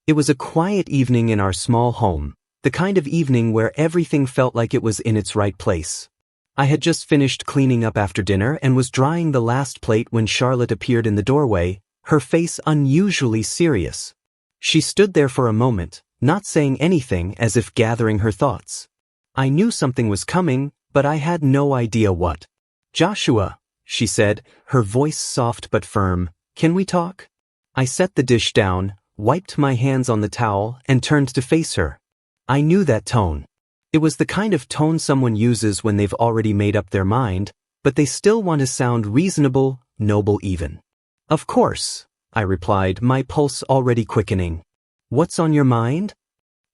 It was a quiet evening in our small home, the kind of evening where everything felt like it was in its right place. I had just finished cleaning up after dinner and was drying the last plate when Charlotte appeared in the doorway, her face unusually serious. She stood there for a moment, not saying anything, as if gathering her thoughts. I knew something was coming, but I had no idea what. "Joshua," she said, her voice soft but firm, "can we talk?" I set the dish down, wiped my hands on the towel, and turned to face her. I knew that tone. It was the kind of tone someone uses when they've already made up their mind, but they still want to sound reasonable, noble even. "Of course," I replied, my pulse already quickening. "What's on your mind?"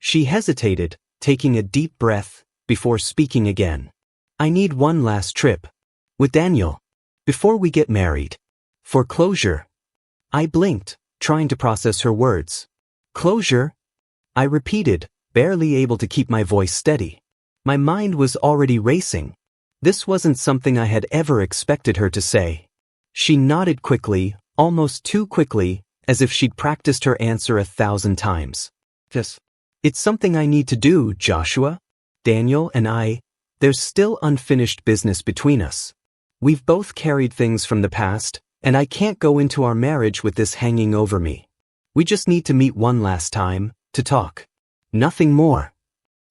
She hesitated, taking a deep breath, before speaking again. "I need one last trip. With Daniel. Before we get married. For closure." I blinked, trying to process her words. "Closure?" I repeated, barely able to keep my voice steady. My mind was already racing. This wasn't something I had ever expected her to say. She nodded quickly, almost too quickly, as if she'd practiced her answer 1,000 times. "Yes. It's something I need to do, Joshua. Daniel and there's still unfinished business between us. We've both carried things from the past, and I can't go into our marriage with this hanging over me. We just need to meet one last time, to talk. Nothing more."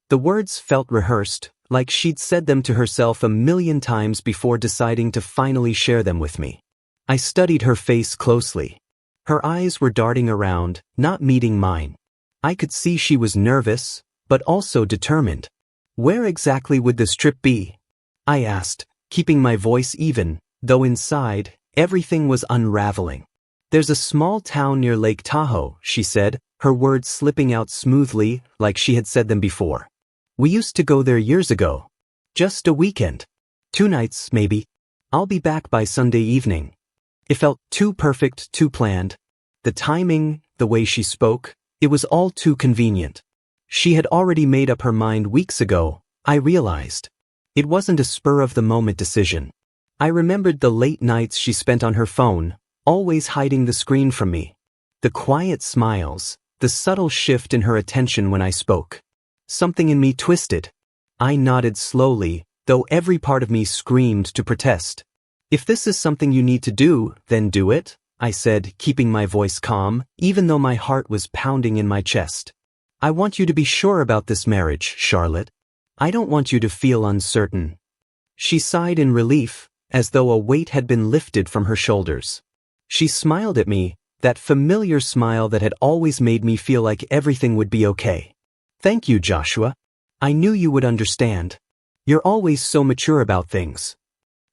The words felt rehearsed, like she'd said them to herself 1,000,000 times before deciding to finally share them with me. I studied her face closely. Her eyes were darting around, not meeting mine. I could see she was nervous, but also determined. "Where exactly would this trip be?" I asked, keeping my voice even, though inside, everything was unraveling. "There's a small town near Lake Tahoe," she said, her words slipping out smoothly, like she had said them before. "We used to go there years ago. Just a weekend. 2 nights, maybe. I'll be back by Sunday evening." It felt too perfect, too planned. The timing, the way she spoke, it was all too convenient. She had already made up her mind weeks ago, I realized. It wasn't a spur-of-the-moment decision. I remembered the late nights she spent on her phone, always hiding the screen from me. The quiet smiles, the subtle shift in her attention when I spoke. Something in me twisted. I nodded slowly, though every part of me screamed to protest. "If this is something you need to do, then do it," I said, keeping my voice calm, even though my heart was pounding in my chest. "I want you to be sure about this marriage, Charlotte. I don't want you to feel uncertain." She sighed in relief, as though a weight had been lifted from her shoulders. She smiled at me, that familiar smile that had always made me feel like everything would be okay. "Thank you, Joshua. I knew you would understand. You're always so mature about things."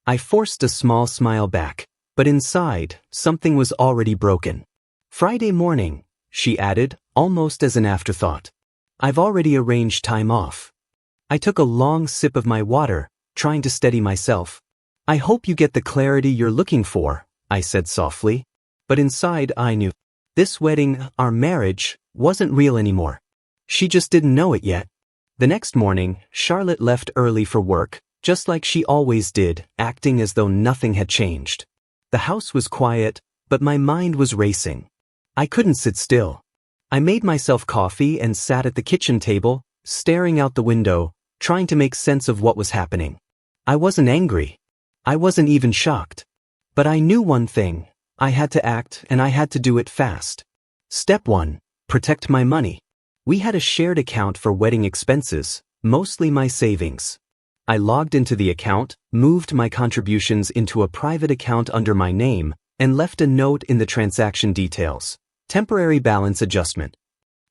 I forced a small smile back, but inside, something was already broken. "Friday morning," she added, almost as an afterthought. "I've already arranged time off." I took a long sip of my water, trying to steady myself. "I hope you get the clarity you're looking for," I said softly. But inside I knew. This wedding, our marriage, wasn't real anymore. She just didn't know it yet. The next morning, Charlotte left early for work, just like she always did, acting as though nothing had changed. The house was quiet, but my mind was racing. I couldn't sit still. I made myself coffee and sat at the kitchen table, staring out the window, trying to make sense of what was happening. I wasn't angry. I wasn't even shocked. But I knew one thing. I had to act, and I had to do it fast. Step 1. Protect my money. We had a shared account for wedding expenses, mostly my savings. I logged into the account, moved my contributions into a private account under my name, and left a note in the transaction details. Temporary balance adjustment.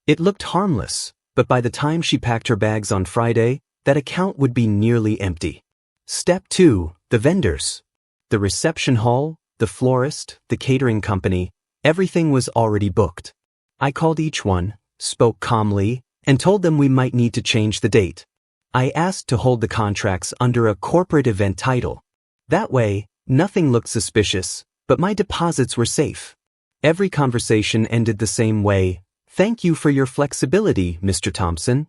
It looked harmless, but by the time she packed her bags on Friday, that account would be nearly empty. Step 2. The vendors. The reception hall, the florist, the catering company, everything was already booked. I called each one, spoke calmly, and told them we might need to change the date. I asked to hold the contracts under a corporate event title. That way, nothing looked suspicious, but my deposits were safe. Every conversation ended the same way. "Thank you for your flexibility, Mr. Thompson."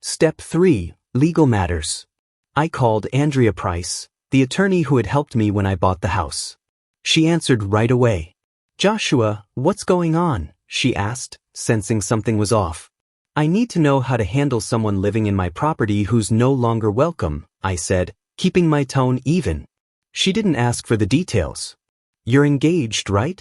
Step 3. Legal matters. I called Andrea Price, the attorney who had helped me when I bought the house. She answered right away. "Joshua, what's going on?" she asked, sensing something was off. I need to know how to handle someone living in my property who's no longer welcome, I said, keeping my tone even. She didn't ask for the details. You're engaged, right?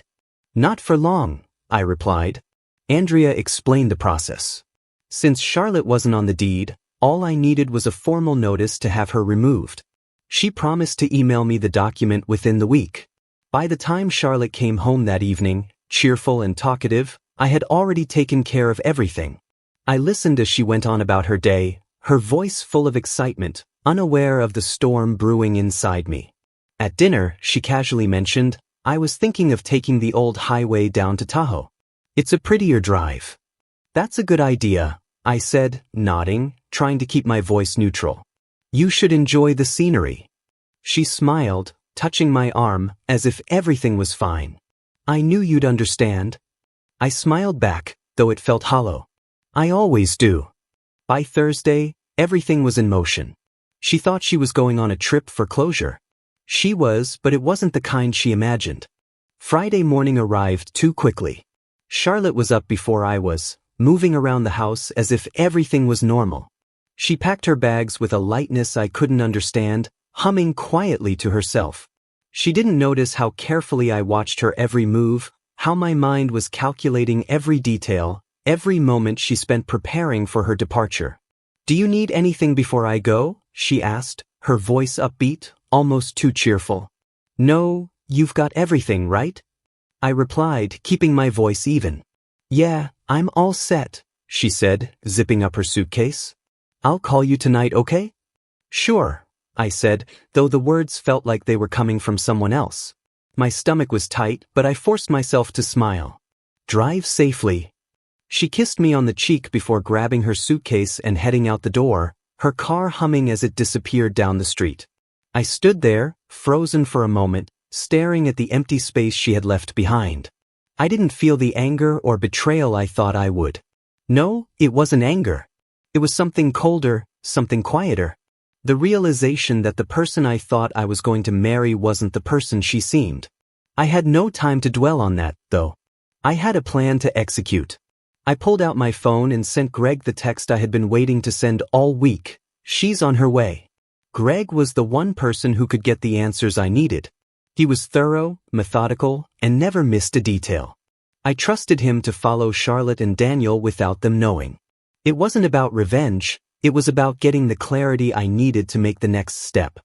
Not for long, I replied. Andrea explained the process. Since Charlotte wasn't on the deed, all I needed was a formal notice to have her removed. She promised to email me the document within the week. By the time Charlotte came home that evening, cheerful and talkative, I had already taken care of everything. I listened as she went on about her day, her voice full of excitement, unaware of the storm brewing inside me. At dinner, she casually mentioned, I was thinking of taking the old highway down to Tahoe. It's a prettier drive. That's a good idea, I said, nodding, trying to keep my voice neutral. You should enjoy the scenery. She smiled, touching my arm, as if everything was fine. I knew you'd understand. I smiled back, though it felt hollow. I always do. By Thursday, everything was in motion. She thought she was going on a trip for closure. She was, but it wasn't the kind she imagined. Friday morning arrived too quickly. Charlotte was up before I was, moving around the house as if everything was normal. She packed her bags with a lightness I couldn't understand, humming quietly to herself. She didn't notice how carefully I watched her every move, how my mind was calculating every detail, every moment she spent preparing for her departure. Do you need anything before I go? She asked, her voice upbeat, almost too cheerful. No, you've got everything, right? I replied, keeping my voice even. Yeah, I'm all set, she said, zipping up her suitcase. I'll call you tonight, okay? Sure, I said, though the words felt like they were coming from someone else. My stomach was tight, but I forced myself to smile. Drive safely. She kissed me on the cheek before grabbing her suitcase and heading out the door, her car humming as it disappeared down the street. I stood there, frozen for a moment, staring at the empty space she had left behind. I didn't feel the anger or betrayal I thought I would. No, it wasn't anger. It was something colder, something quieter. The realization that the person I thought I was going to marry wasn't the person she seemed. I had no time to dwell on that, though. I had a plan to execute. I pulled out my phone and sent Greg the text I had been waiting to send all week. She's on her way. Greg was the one person who could get the answers I needed. He was thorough, methodical, and never missed a detail. I trusted him to follow Charlotte and Daniel without them knowing. It wasn't about revenge, it was about getting the clarity I needed to make the next step.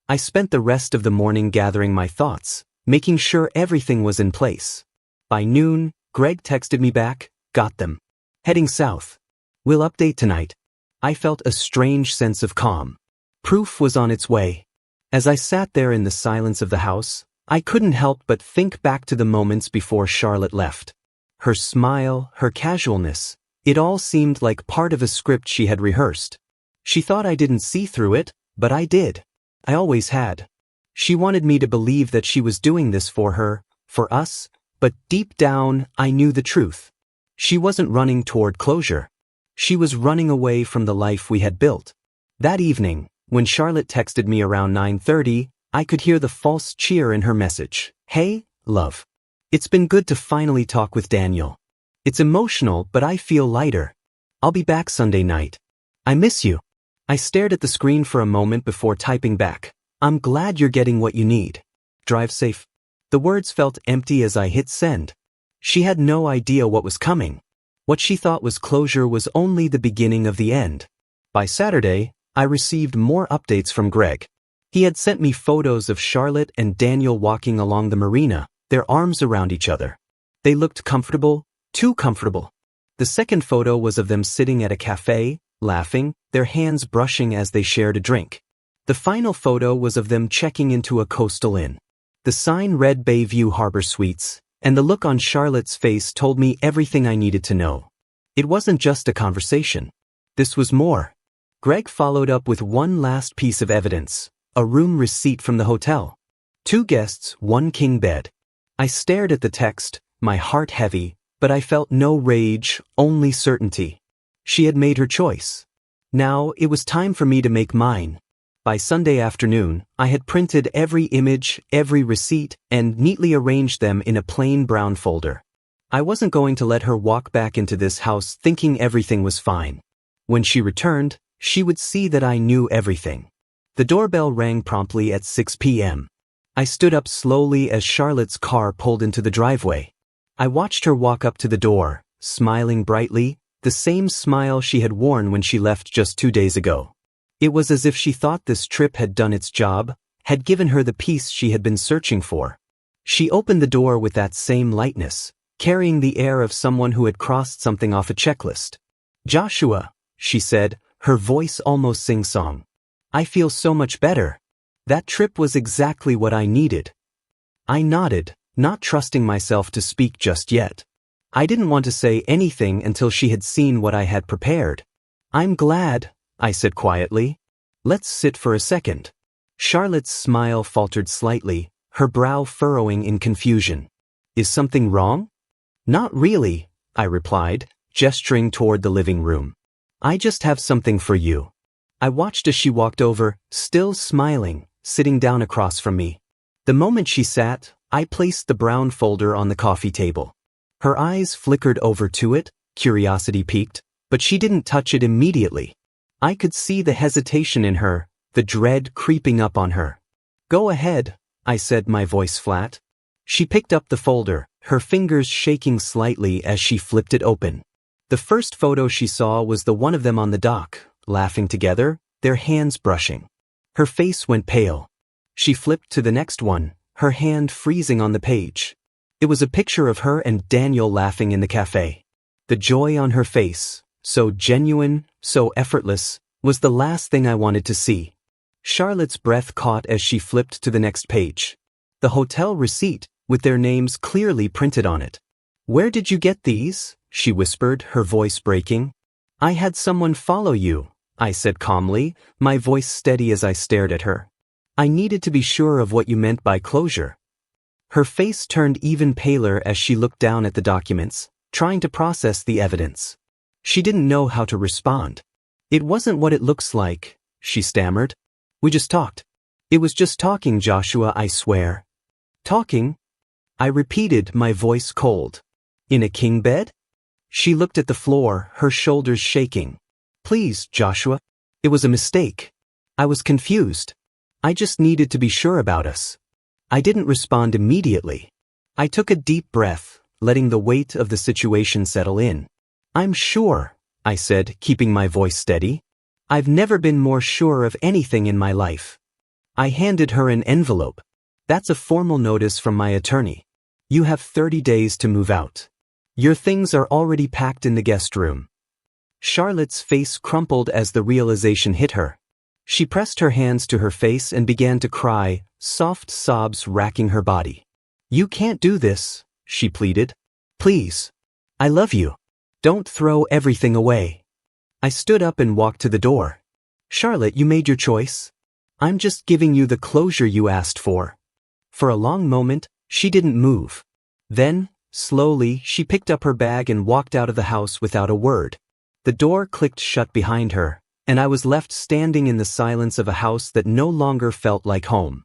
I spent the rest of the morning gathering my thoughts, making sure everything was in place. By noon, Greg texted me back, got them. Heading south. We'll update tonight. I felt a strange sense of calm. Proof was on its way. As I sat there in the silence of the house, I couldn't help but think back to the moments before Charlotte left. Her smile, her casualness, it all seemed like part of a script she had rehearsed. She thought I didn't see through it, but I did. I always had. She wanted me to believe that she was doing this for her, for us, but deep down, I knew the truth. She wasn't running toward closure. She was running away from the life we had built. That evening, when Charlotte texted me around 9:30, I could hear the false cheer in her message. Hey, love. It's been good to finally talk with Daniel. It's emotional, but I feel lighter. I'll be back Sunday night. I miss you. I stared at the screen for a moment before typing back. I'm glad you're getting what you need. Drive safe. The words felt empty as I hit send. She had no idea what was coming. What she thought was closure was only the beginning of the end. By Saturday, I received more updates from Greg. He had sent me photos of Charlotte and Daniel walking along the marina, their arms around each other. They looked comfortable, too comfortable. The second photo was of them sitting at a cafe, laughing, their hands brushing as they shared a drink. The final photo was of them checking into a coastal inn. The sign read Bayview Harbor Suites, and the look on Charlotte's face told me everything I needed to know. It wasn't just a conversation. This was more. Greg followed up with one last piece of evidence, a room receipt from the hotel. 2 guests, 1 king bed. I stared at the text, my heart heavy, but I felt no rage, only certainty. She had made her choice. Now it was time for me to make mine. By Sunday afternoon, I had printed every image, every receipt, and neatly arranged them in a plain brown folder. I wasn't going to let her walk back into this house thinking everything was fine. When she returned, she would see that I knew everything. The doorbell rang promptly at 6 p.m. I stood up slowly as Charlotte's car pulled into the driveway. I watched her walk up to the door, smiling brightly, the same smile she had worn when she left just 2 days ago. It was as if she thought this trip had done its job, had given her the peace she had been searching for. She opened the door with that same lightness, carrying the air of someone who had crossed something off a checklist. "Joshua," she said, her voice almost sing-song. "I feel so much better. That trip was exactly what I needed." I nodded, not trusting myself to speak just yet. I didn't want to say anything until she had seen what I had prepared. "I'm glad," I said quietly. "Let's sit for a second." Charlotte's smile faltered slightly, her brow furrowing in confusion. "Is something wrong?" "Not really," I replied, gesturing toward the living room. "I just have something for you." I watched as she walked over, still smiling, sitting down across from me. The moment she sat, I placed the brown folder on the coffee table. Her eyes flickered over to it, curiosity piqued, but she didn't touch it immediately. I could see the hesitation in her, the dread creeping up on her. "Go ahead," I said, my voice flat. She picked up the folder, her fingers shaking slightly as she flipped it open. The first photo she saw was the one of them on the dock, laughing together, their hands brushing. Her face went pale. She flipped to the next one, her hand freezing on the page. It was a picture of her and Daniel laughing in the cafe. The joy on her face, so genuine, so effortless, was the last thing I wanted to see. Charlotte's breath caught as she flipped to the next page. The hotel receipt, with their names clearly printed on it. "Where did you get these?" she whispered, her voice breaking. "I had someone follow you," I said calmly, my voice steady as I stared at her. "I needed to be sure of what you meant by closure." Her face turned even paler as she looked down at the documents, trying to process the evidence. She didn't know how to respond. "It wasn't what it looks like," she stammered. "We just talked." "It was just talking, Joshua, I swear." "Talking?" I repeated, my voice cold. "In a king bed?" She looked at the floor, her shoulders shaking. "Please, Joshua. It was a mistake. I was confused. I just needed to be sure about us." I didn't respond immediately. I took a deep breath, letting the weight of the situation settle in. "I'm sure," I said, keeping my voice steady. "I've never been more sure of anything in my life." I handed her an envelope. "That's a formal notice from my attorney. You have 30 days to move out. Your things are already packed in the guest room." Charlotte's face crumpled as the realization hit her. She pressed her hands to her face and began to cry, soft sobs racking her body. "You can't do this," she pleaded. "Please. I love you. Don't throw everything away." I stood up and walked to the door. "Charlotte, you made your choice. I'm just giving you the closure you asked for." For a long moment, she didn't move. Then, slowly, she picked up her bag and walked out of the house without a word. The door clicked shut behind her, and I was left standing in the silence of a house that no longer felt like home.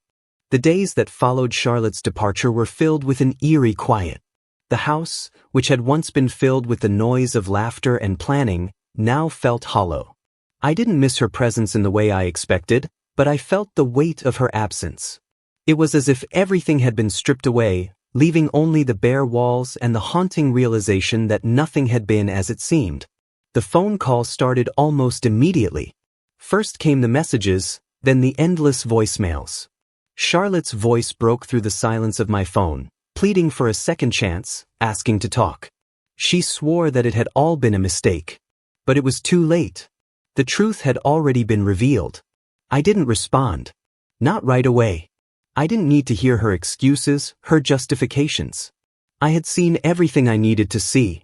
The days that followed Charlotte's departure were filled with an eerie quiet. The house, which had once been filled with the noise of laughter and planning, now felt hollow. I didn't miss her presence in the way I expected, but I felt the weight of her absence. It was as if everything had been stripped away, leaving only the bare walls and the haunting realization that nothing had been as it seemed. The phone call started almost immediately. First came the messages, then the endless voicemails. Charlotte's voice broke through the silence of my phone, pleading for a second chance, asking to talk. She swore that it had all been a mistake. But it was too late. The truth had already been revealed. I didn't respond. Not right away. I didn't need to hear her excuses, her justifications. I had seen everything I needed to see.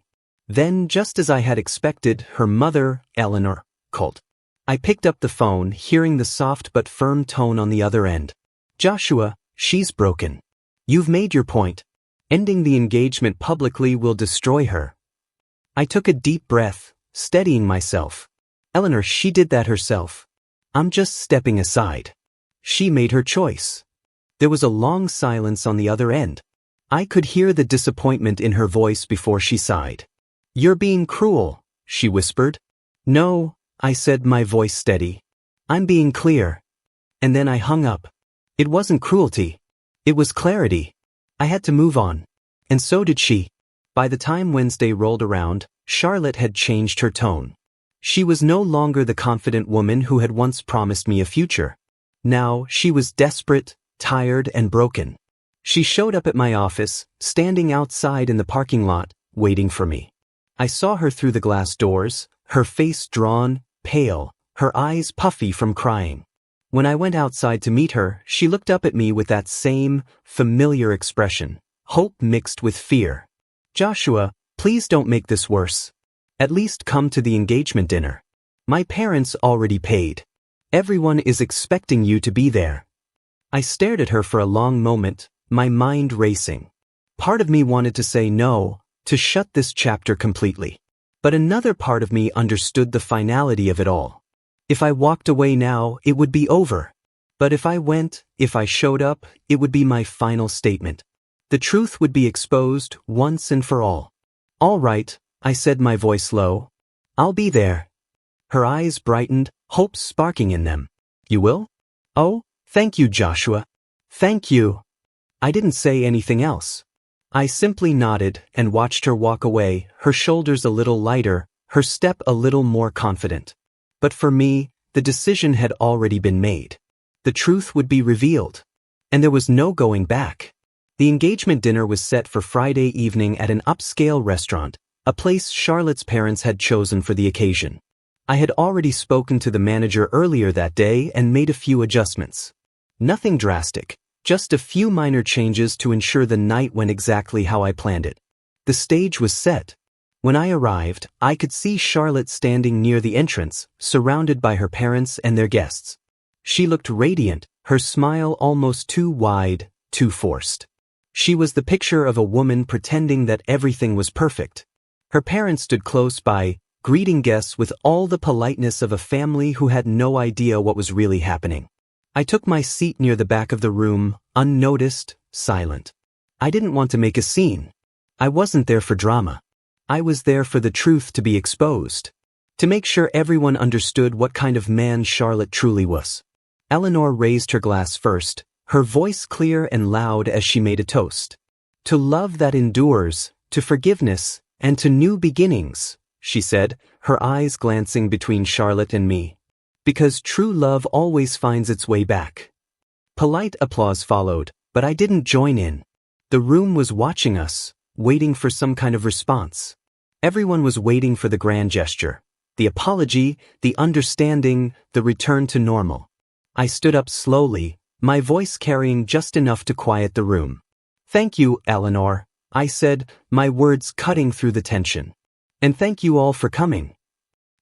Then, just as I had expected, her mother, Eleanor, called. I picked up the phone, hearing the soft but firm tone on the other end. "Joshua, she's broken. You've made your point. Ending the engagement publicly will destroy her." I took a deep breath, steadying myself. "Eleanor, she did that herself. I'm just stepping aside. She made her choice." There was a long silence on the other end. I could hear the disappointment in her voice before she sighed. "You're being cruel," she whispered. "No," I said, my voice steady. "I'm being clear." And then I hung up. It wasn't cruelty. It was clarity. I had to move on. And so did she. By the time Wednesday rolled around, Charlotte had changed her tone. She was no longer the confident woman who had once promised me a future. Now, she was desperate, tired, and broken. She showed up at my office, standing outside in the parking lot, waiting for me. I saw her through the glass doors, her face drawn, pale, her eyes puffy from crying. When I went outside to meet her, she looked up at me with that same, familiar expression, hope mixed with fear. "Joshua, please don't make this worse. At least come to the engagement dinner. My parents already paid. Everyone is expecting you to be there." I stared at her for a long moment, my mind racing. Part of me wanted to say no, to shut this chapter completely. But another part of me understood the finality of it all. If I walked away now, it would be over. But if I went, if I showed up, it would be my final statement. The truth would be exposed once and for all. "All right," I said, my voice low. "I'll be there." Her eyes brightened, hope sparking in them. "You will?" "Oh, thank you, Joshua. Thank you." I didn't say anything else. I simply nodded and watched her walk away, her shoulders a little lighter, her step a little more confident. But for me, the decision had already been made. The truth would be revealed. And there was no going back. The engagement dinner was set for Friday evening at an upscale restaurant, a place Charlotte's parents had chosen for the occasion. I had already spoken to the manager earlier that day and made a few adjustments. Nothing drastic, just a few minor changes to ensure the night went exactly how I planned it. The stage was set. When I arrived, I could see Charlotte standing near the entrance, surrounded by her parents and their guests. She looked radiant, her smile almost too wide, too forced. She was the picture of a woman pretending that everything was perfect. Her parents stood close by, greeting guests with all the politeness of a family who had no idea what was really happening. I took my seat near the back of the room, unnoticed, silent. I didn't want to make a scene. I wasn't there for drama. I was there for the truth to be exposed. To make sure everyone understood what kind of man Charlotte truly was. Eleanor raised her glass first, her voice clear and loud as she made a toast. "To love that endures, to forgiveness, and to new beginnings," she said, her eyes glancing between Charlotte and me. "Because true love always finds its way back." Polite applause followed, but I didn't join in. The room was watching us, waiting for some kind of response. Everyone was waiting for the grand gesture. The apology, the understanding, the return to normal. I stood up slowly, my voice carrying just enough to quiet the room. "Thank you, Eleanor," I said, my words cutting through the tension. "And thank you all for coming."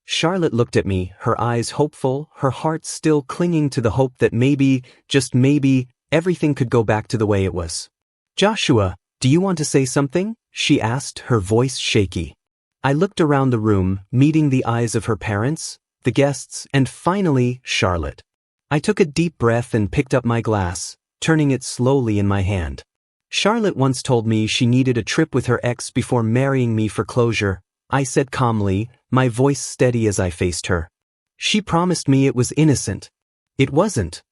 Charlotte looked at me, her eyes hopeful, her heart still clinging to the hope that maybe, just maybe, everything could go back to the way it was. "Joshua, do you want to say something?" she asked, her voice shaky. I looked around the room, meeting the eyes of her parents, the guests, and finally, Charlotte. I took a deep breath and picked up my glass, turning it slowly in my hand. Charlotte once told me she needed a trip with her ex before marrying me for closure, I said calmly, my voice steady as I faced her. She promised me it was innocent. It wasn't.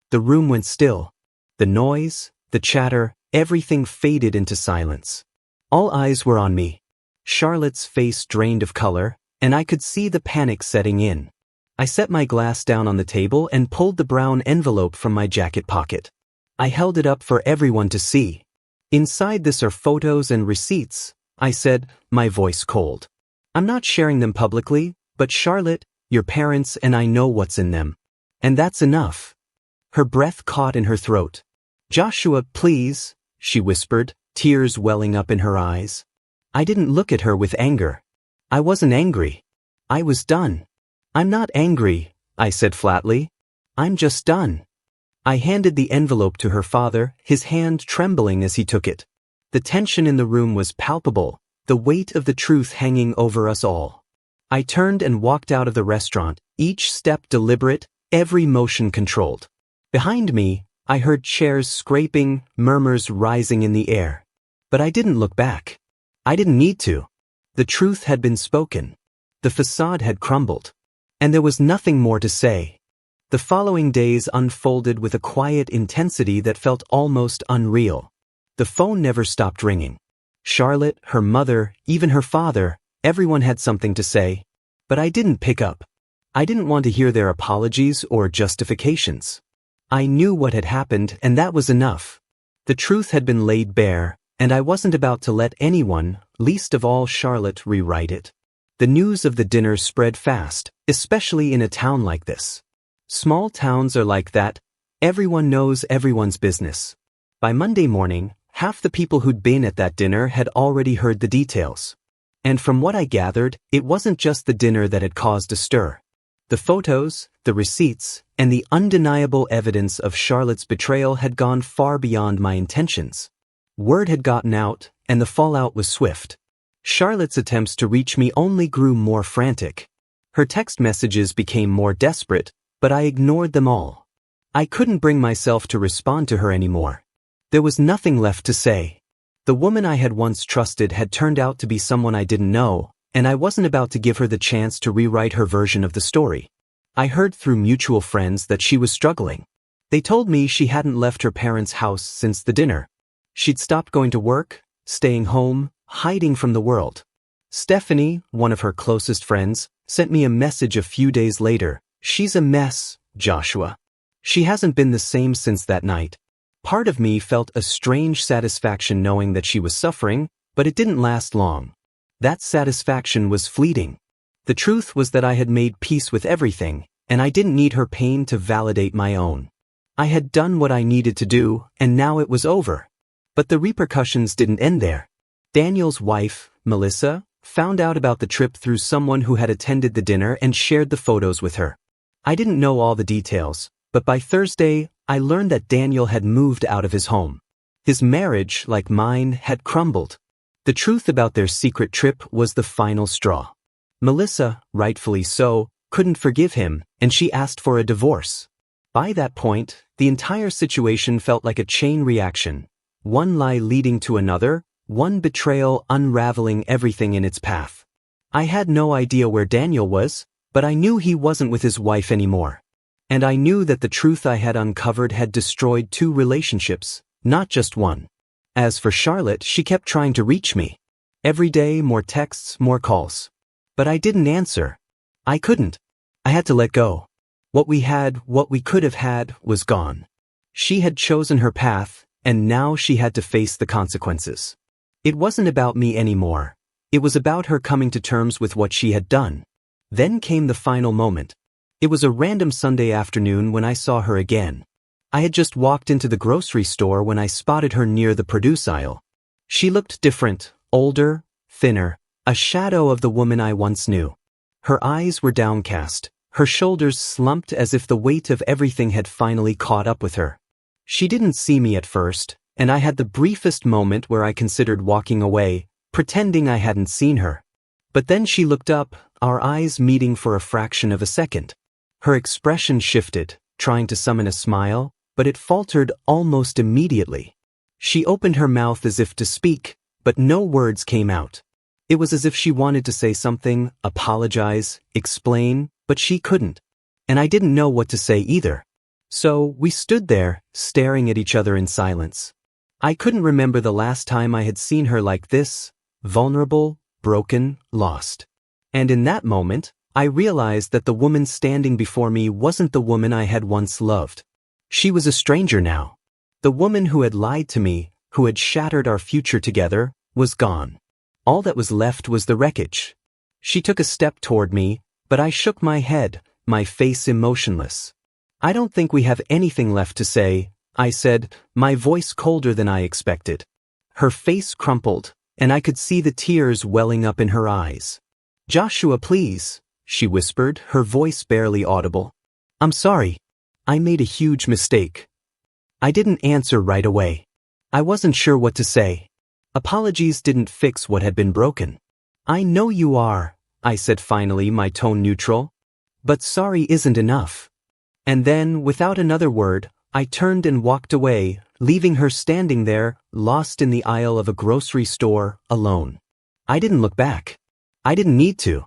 The room went still. The noise, the chatter, everything faded into silence. All eyes were on me. Charlotte's face drained of color, and I could see the panic setting in. I set my glass down on the table and pulled the brown envelope from my jacket pocket. I held it up for everyone to see. "Inside this are photos and receipts," I said, my voice cold. "I'm not sharing them publicly, but Charlotte, your parents and I know what's in them. And that's enough." Her breath caught in her throat. "Joshua, please," she whispered, tears welling up in her eyes. I didn't look at her with anger. I wasn't angry. I was done. "I'm not angry," I said flatly. "I'm just done." I handed the envelope to her father, his hand trembling as he took it. The tension in the room was palpable, the weight of the truth hanging over us all. I turned and walked out of the restaurant, each step deliberate, every motion controlled. Behind me, I heard chairs scraping, murmurs rising in the air. But I didn't look back. I didn't need to. The truth had been spoken. The facade had crumbled. And there was nothing more to say. The following days unfolded with a quiet intensity that felt almost unreal. The phone never stopped ringing. Charlotte, her mother, even her father, everyone had something to say. But I didn't pick up. I didn't want to hear their apologies or justifications. I knew what had happened, and that was enough. The truth had been laid bare, and I wasn't about to let anyone, least of all Charlotte, rewrite it. The news of the dinner spread fast, especially in a town like this. Small towns are like that. Everyone knows everyone's business. By Monday morning, half the people who'd been at that dinner had already heard the details. And from what I gathered, it wasn't just the dinner that had caused a stir. The photos, the receipts, and the undeniable evidence of Charlotte's betrayal had gone far beyond my intentions. Word had gotten out, and the fallout was swift. Charlotte's attempts to reach me only grew more frantic. Her text messages became more desperate, but I ignored them all. I couldn't bring myself to respond to her anymore. There was nothing left to say. The woman I had once trusted had turned out to be someone I didn't know, and I wasn't about to give her the chance to rewrite her version of the story. I heard through mutual friends that she was struggling. They told me she hadn't left her parents' house since the dinner. She'd stopped going to work, staying home, hiding from the world. Stephanie, one of her closest friends, sent me a message a few days later. "She's a mess, Joshua. She hasn't been the same since that night." Part of me felt a strange satisfaction knowing that she was suffering, but it didn't last long. That satisfaction was fleeting. The truth was that I had made peace with everything, and I didn't need her pain to validate my own. I had done what I needed to do, and now it was over. But the repercussions didn't end there. Daniel's wife, Melissa, found out about the trip through someone who had attended the dinner and shared the photos with her. I didn't know all the details, but by Thursday, I learned that Daniel had moved out of his home. His marriage, like mine, had crumbled. The truth about their secret trip was the final straw. Melissa, rightfully so, couldn't forgive him, and she asked for a divorce. By that point, the entire situation felt like a chain reaction. One lie leading to another, one betrayal unraveling everything in its path. I had no idea where Daniel was, but I knew he wasn't with his wife anymore. And I knew that the truth I had uncovered had destroyed 2 relationships, not just one. As for Charlotte, she kept trying to reach me. Every day, more texts, more calls. But I didn't answer. I couldn't. I had to let go. What we could have had, was gone. She had chosen her path, and now she had to face the consequences. It wasn't about me anymore. It was about her coming to terms with what she had done. Then came the final moment. It was a random Sunday afternoon when I saw her again. I had just walked into the grocery store when I spotted her near the produce aisle. She looked different, older, thinner, a shadow of the woman I once knew. Her eyes were downcast, her shoulders slumped as if the weight of everything had finally caught up with her. She didn't see me at first, and I had the briefest moment where I considered walking away, pretending I hadn't seen her. But then she looked up, our eyes meeting for a fraction of a second. Her expression shifted, trying to summon a smile, but it faltered almost immediately. She opened her mouth as if to speak, but no words came out. It was as if she wanted to say something, apologize, explain, but she couldn't. And I didn't know what to say either. So we stood there, staring at each other in silence. I couldn't remember the last time I had seen her like this, vulnerable, broken, lost. And in that moment, I realized that the woman standing before me wasn't the woman I had once loved. She was a stranger now. The woman who had lied to me, who had shattered our future together, was gone. All that was left was the wreckage. She took a step toward me, but I shook my head, my face emotionless. "I don't think we have anything left to say," I said, my voice colder than I expected. Her face crumpled, and I could see the tears welling up in her eyes. "Joshua, please," she whispered, her voice barely audible. "I'm sorry. I made a huge mistake." I didn't answer right away. I wasn't sure what to say. Apologies didn't fix what had been broken. "I know you are," I said finally, my tone neutral. "But sorry isn't enough." And then, without another word, I turned and walked away, leaving her standing there, lost in the aisle of a grocery store, alone. I didn't look back. I didn't need to.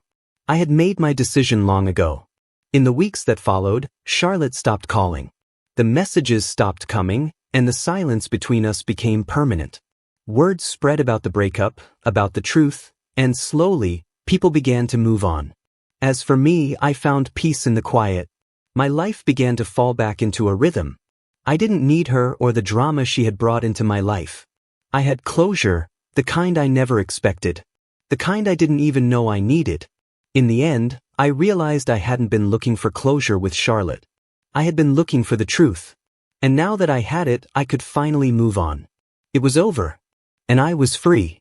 I had made my decision long ago. In the weeks that followed, Charlotte stopped calling. The messages stopped coming, and the silence between us became permanent. Word spread about the breakup, about the truth, and slowly, people began to move on. As for me, I found peace in the quiet. My life began to fall back into a rhythm. I didn't need her or the drama she had brought into my life. I had closure, the kind I never expected. The kind I didn't even know I needed. In the end, I realized I hadn't been looking for closure with Charlotte. I had been looking for the truth. And now that I had it, I could finally move on. It was over. And I was free.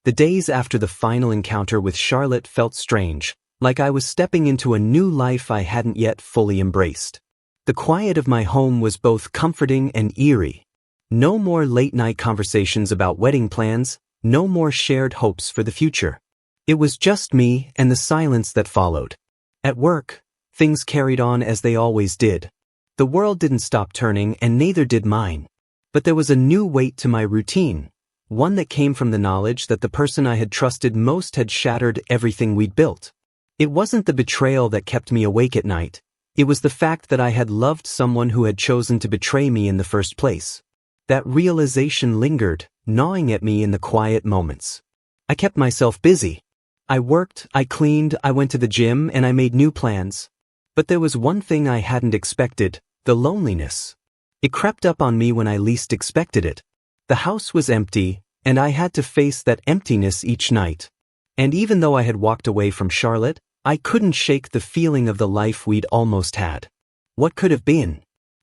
The days after the final encounter with Charlotte felt strange, like I was stepping into a new life I hadn't yet fully embraced. The quiet of my home was both comforting and eerie. No more late-night conversations about wedding plans, no more shared hopes for the future. It was just me and the silence that followed. At work, things carried on as they always did. The world didn't stop turning and neither did mine. But there was a new weight to my routine. One that came from the knowledge that the person I had trusted most had shattered everything we'd built. It wasn't the betrayal that kept me awake at night. It was the fact that I had loved someone who had chosen to betray me in the first place. That realization lingered, gnawing at me in the quiet moments. I kept myself busy. I worked, I cleaned, I went to the gym, and I made new plans. But there was one thing I hadn't expected, the loneliness. It crept up on me when I least expected it. The house was empty, and I had to face that emptiness each night. And even though I had walked away from Charlotte, I couldn't shake the feeling of the life we'd almost had. What could have been?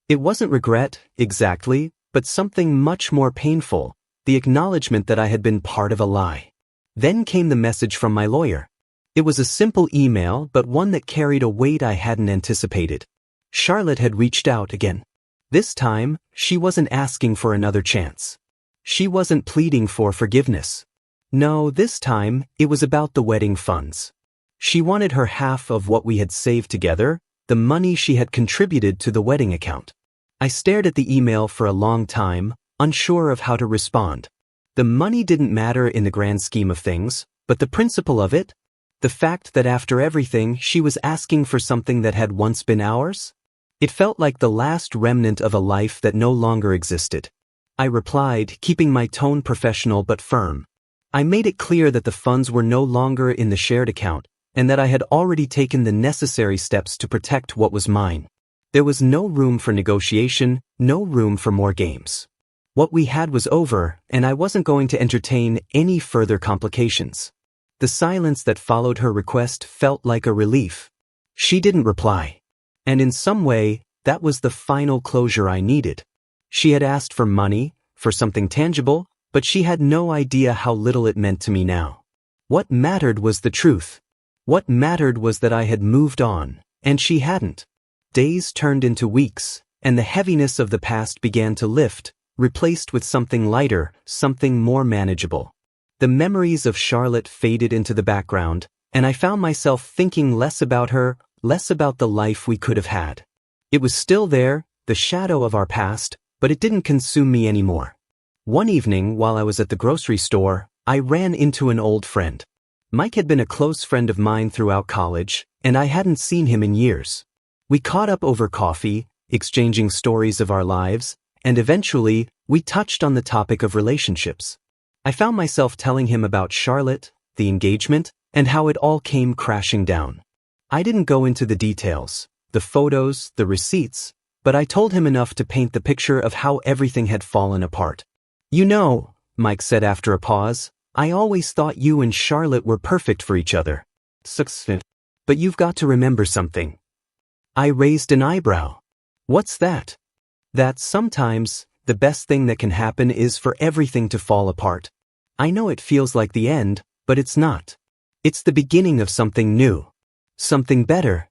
It wasn't regret, exactly, but something much more painful, the acknowledgement that I had been part of a lie. Then came the message from my lawyer. It was a simple email, but one that carried a weight I hadn't anticipated. Charlotte had reached out again. This time, she wasn't asking for another chance. She wasn't pleading for forgiveness. No, this time, it was about the wedding funds. She wanted her half of what we had saved together, the money she had contributed to the wedding account. I stared at the email for a long time, unsure of how to respond. The money didn't matter in the grand scheme of things, but the principle of it? The fact that after everything, she was asking for something that had once been ours? It felt like the last remnant of a life that no longer existed. I replied, keeping my tone professional but firm. I made it clear that the funds were no longer in the shared account, and that I had already taken the necessary steps to protect what was mine. There was no room for negotiation, no room for more games. What we had was over, and I wasn't going to entertain any further complications. The silence that followed her request felt like a relief. She didn't reply. And in some way, that was the final closure I needed. She had asked for money, for something tangible, but she had no idea how little it meant to me now. What mattered was the truth. What mattered was that I had moved on, and she hadn't. Days turned into weeks, and the heaviness of the past began to lift, replaced with something lighter, something more manageable. The memories of Charlotte faded into the background, and I found myself thinking less about her, less about the life we could have had. It was still there, the shadow of our past, but it didn't consume me anymore. One evening, while I was at the grocery store, I ran into an old friend. Mike had been a close friend of mine throughout college, and I hadn't seen him in years. We caught up over coffee, exchanging stories of our lives, and eventually, we touched on the topic of relationships. I found myself telling him about Charlotte, the engagement, and how it all came crashing down. I didn't go into the details, the photos, the receipts, but I told him enough to paint the picture of how everything had fallen apart. You know, Mike said after a pause, I always thought you and Charlotte were perfect for each other. But you've got to remember something. I raised an eyebrow. What's that? That sometimes, the best thing that can happen is for everything to fall apart. I know it feels like the end, but it's not. It's the beginning of something new. Something better.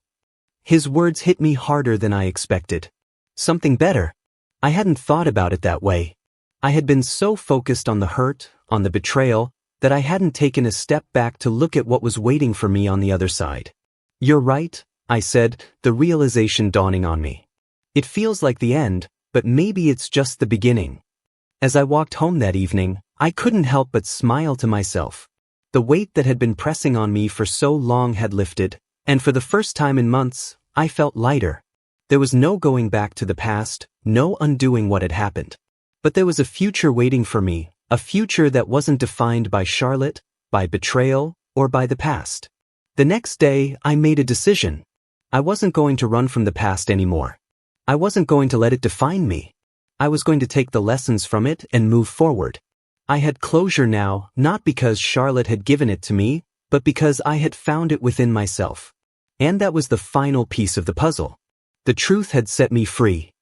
His words hit me harder than I expected. Something better. I hadn't thought about it that way. I had been so focused on the hurt, on the betrayal, that I hadn't taken a step back to look at what was waiting for me on the other side. You're right, I said, the realization dawning on me. It feels like the end, but maybe it's just the beginning. As I walked home that evening, I couldn't help but smile to myself. The weight that had been pressing on me for so long had lifted, and for the first time in months, I felt lighter. There was no going back to the past, no undoing what had happened. But there was a future waiting for me, a future that wasn't defined by Charlotte, by betrayal, or by the past. The next day, I made a decision. I wasn't going to run from the past anymore. I wasn't going to let it define me. I was going to take the lessons from it and move forward. I had closure now, not because Charlotte had given it to me, but because I had found it within myself. And that was the final piece of the puzzle. The truth had set me free.